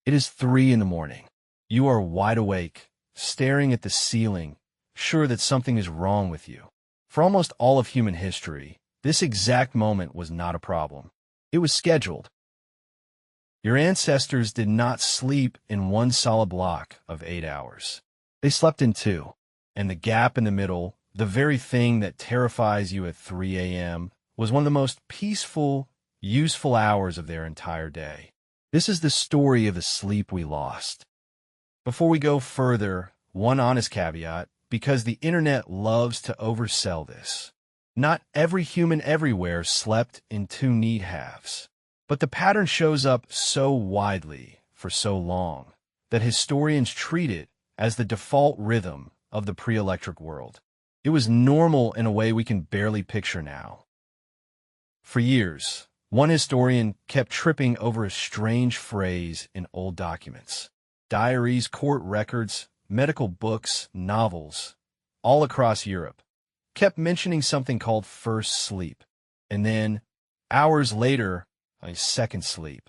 It is 3 in the morning. You are wide awake, staring at the ceiling, sure that something is wrong with you. For almost all of human history, this exact moment was not a problem. It was scheduled. Your ancestors did not sleep in one solid block of 8 hours. They slept in 2. And the gap in the middle, the very thing that terrifies you at 3 a.m., was one of the most peaceful, useful hours of their entire day. This is the story of the sleep we lost. Before we go further, one honest caveat, because the internet loves to oversell this. Not every human everywhere slept in 2 neat halves. But the pattern shows up so widely for so long that historians treat it as the default rhythm of the pre-electric world. It was normal in a way we can barely picture now. For years, one historian kept tripping over a strange phrase in old documents. Diaries, court records, medical books, novels, all across Europe, kept mentioning something called first sleep, and then, hours later, a second sleep.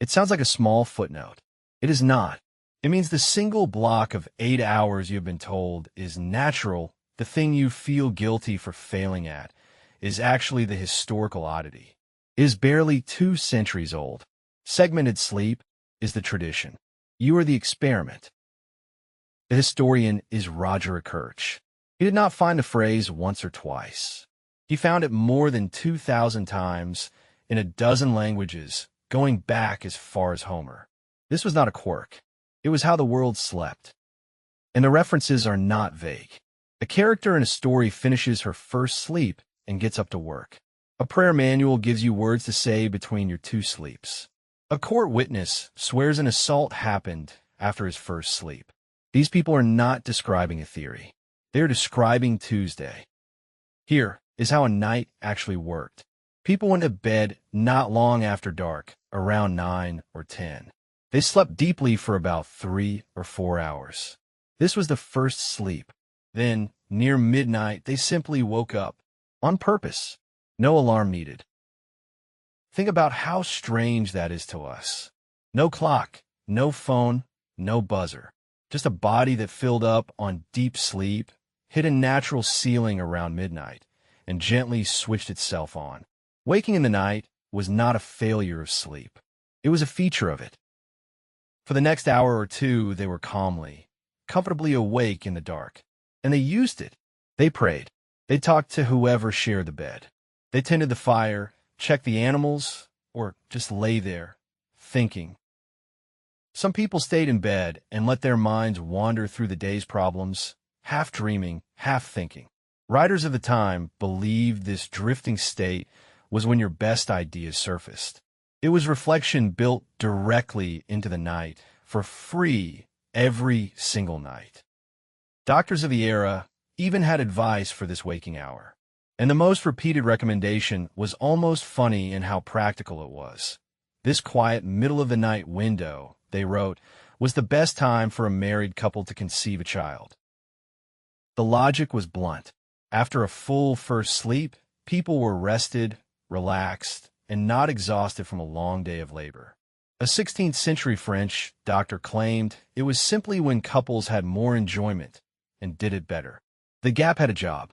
It sounds like a small footnote. It is not. It means the single block of 8 hours you've been told is natural, the thing you feel guilty for failing at, is actually the historical oddity. It is barely 2 centuries old. Segmented sleep is the tradition. You are the experiment. The historian is Roger Ekirch. He did not find the phrase once or twice. He found it more than 2,000 times in a dozen languages, going back as far as Homer. This was not a quirk. It was how the world slept. And the references are not vague. A character in a story finishes her first sleep and gets up to work. A prayer manual gives you words to say between your 2 sleeps. A court witness swears an assault happened after his first sleep. These people are not describing a theory. They are describing Tuesday. Here is how a night actually worked. People went to bed not long after dark, around 9 or 10. They slept deeply for about 3 or 4 hours. This was the first sleep. Then, near midnight, they simply woke up. On purpose. No alarm needed. Think about how strange that is to us. No clock, no phone, no buzzer. Just a body that filled up on deep sleep, hit a natural ceiling around midnight, and gently switched itself on. Waking in the night was not a failure of sleep. It was a feature of it. For the next hour or 2, they were comfortably awake in the dark. And they used it. They prayed. They talked to whoever shared the bed. They tended the fire, checked the animals, or just lay there, thinking. Some people stayed in bed and let their minds wander through the day's problems, half dreaming, half thinking. Writers of the time believed this drifting state was when your best ideas surfaced. It was reflection built directly into the night, for free every single night. Doctors of the era even had advice for this waking hour. And the most repeated recommendation was almost funny in how practical it was. This quiet middle-of-the-night window, they wrote, was the best time for a married couple to conceive a child. The logic was blunt. After a full first sleep, people were rested, relaxed, and not exhausted from a long day of labor. A 16th century French doctor claimed it was simply when couples had more enjoyment and did it better. The gap had a job.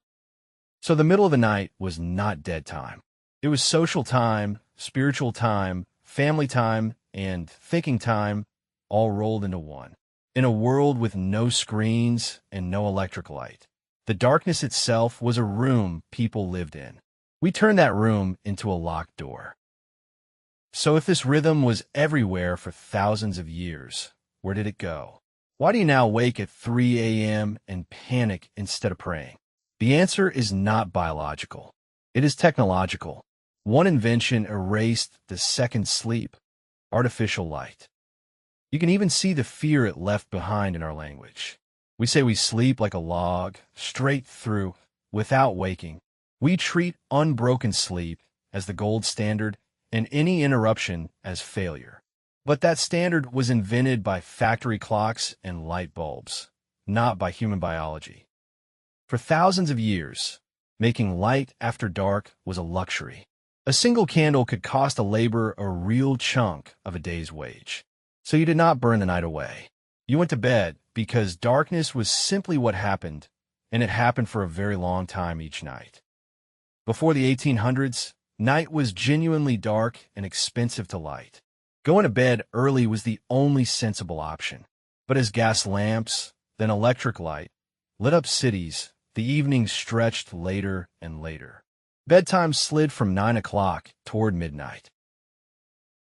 So the middle of the night was not dead time. It was social time, spiritual time, family time, and thinking time, all rolled into one. In a world with no screens and no electric light, the darkness itself was a room people lived in. We turned that room into a locked door. So if this rhythm was everywhere for thousands of years, where did it go? Why do you now wake at 3 a.m. and panic instead of praying? The answer is not biological. It is technological. One invention erased the second sleep, artificial light. You can even see the fear it left behind in our language. We say we sleep like a log, straight through, without waking. We treat unbroken sleep as the gold standard and any interruption as failure. But that standard was invented by factory clocks and light bulbs, not by human biology. For thousands of years, making light after dark was a luxury. A single candle could cost a laborer a real chunk of a day's wage. So you did not burn the night away. You went to bed because darkness was simply what happened, and it happened for a very long time each night. Before the 1800s, night was genuinely dark and expensive to light. Going to bed early was the only sensible option. But as gas lamps, then electric light, lit up cities, the evenings stretched later and later. Bedtime slid from 9 o'clock toward midnight.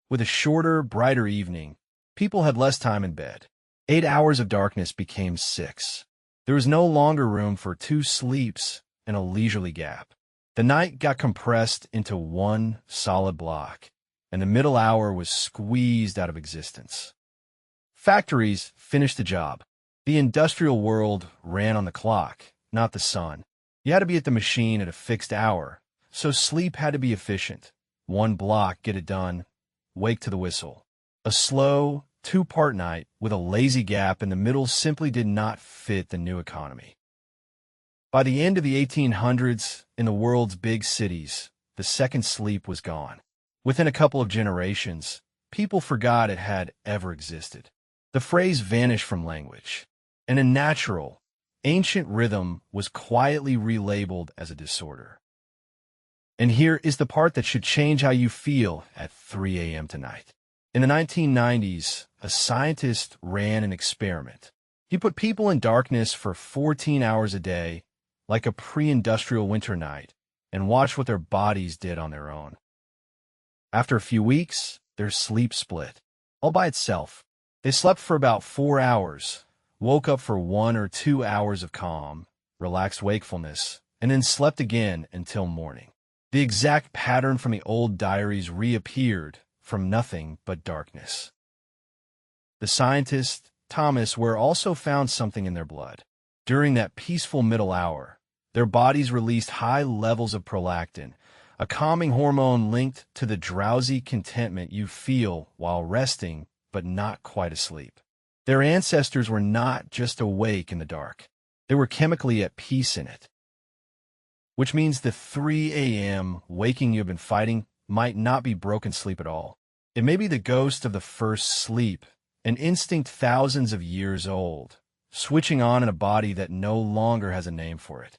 With a shorter, brighter evening, people had less time in bed. 8 hours of darkness became 6. There was no longer room for 2 sleeps and a leisurely gap. The night got compressed into one solid block, and the middle hour was squeezed out of existence. Factories finished the job. The industrial world ran on the clock, not the sun. You had to be at the machine at a fixed hour, so sleep had to be efficient. One block, get it done, wake to the whistle. A slow, 2-part night with a lazy gap in the middle simply did not fit the new economy. By the end of the 1800s, in the world's big cities, the second sleep was gone. Within a couple of generations, people forgot it had ever existed. The phrase vanished from language, and a natural, ancient rhythm was quietly relabeled as a disorder. And here is the part that should change how you feel at 3 a.m. tonight. In the 1990s, a scientist ran an experiment. He put people in darkness for 14 hours a day, like a pre-industrial winter night, and watched what their bodies did on their own. After a few weeks, their sleep split, all by itself. They slept for about 4 hours, woke up for 1 or 2 hours of calm, relaxed wakefulness, and then slept again until morning. The exact pattern from the old diaries reappeared from nothing but darkness. The scientist, Thomas, Ware also found something in their blood. During that peaceful middle hour, their bodies released high levels of prolactin, a calming hormone linked to the drowsy contentment you feel while resting but not quite asleep. Their ancestors were not just awake in the dark. They were chemically at peace in it. Which means the 3 a.m. waking you've been fighting might not be broken sleep at all. It may be the ghost of the first sleep, an instinct thousands of years old, switching on in a body that no longer has a name for it.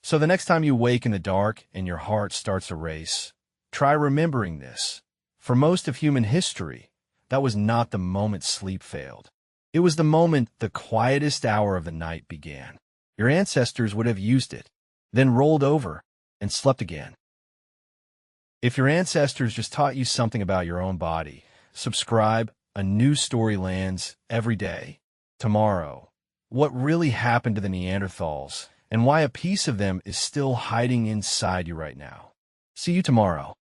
So the next time you wake in the dark and your heart starts to race, try remembering this. For most of human history, that was not the moment sleep failed. It was the moment the quietest hour of the night began. Your ancestors would have used it, then rolled over and slept again. If your ancestors just taught you something about your own body, subscribe. A new story lands every day. Tomorrow, what really happened to the Neanderthals and why a piece of them is still hiding inside you right now. See you tomorrow.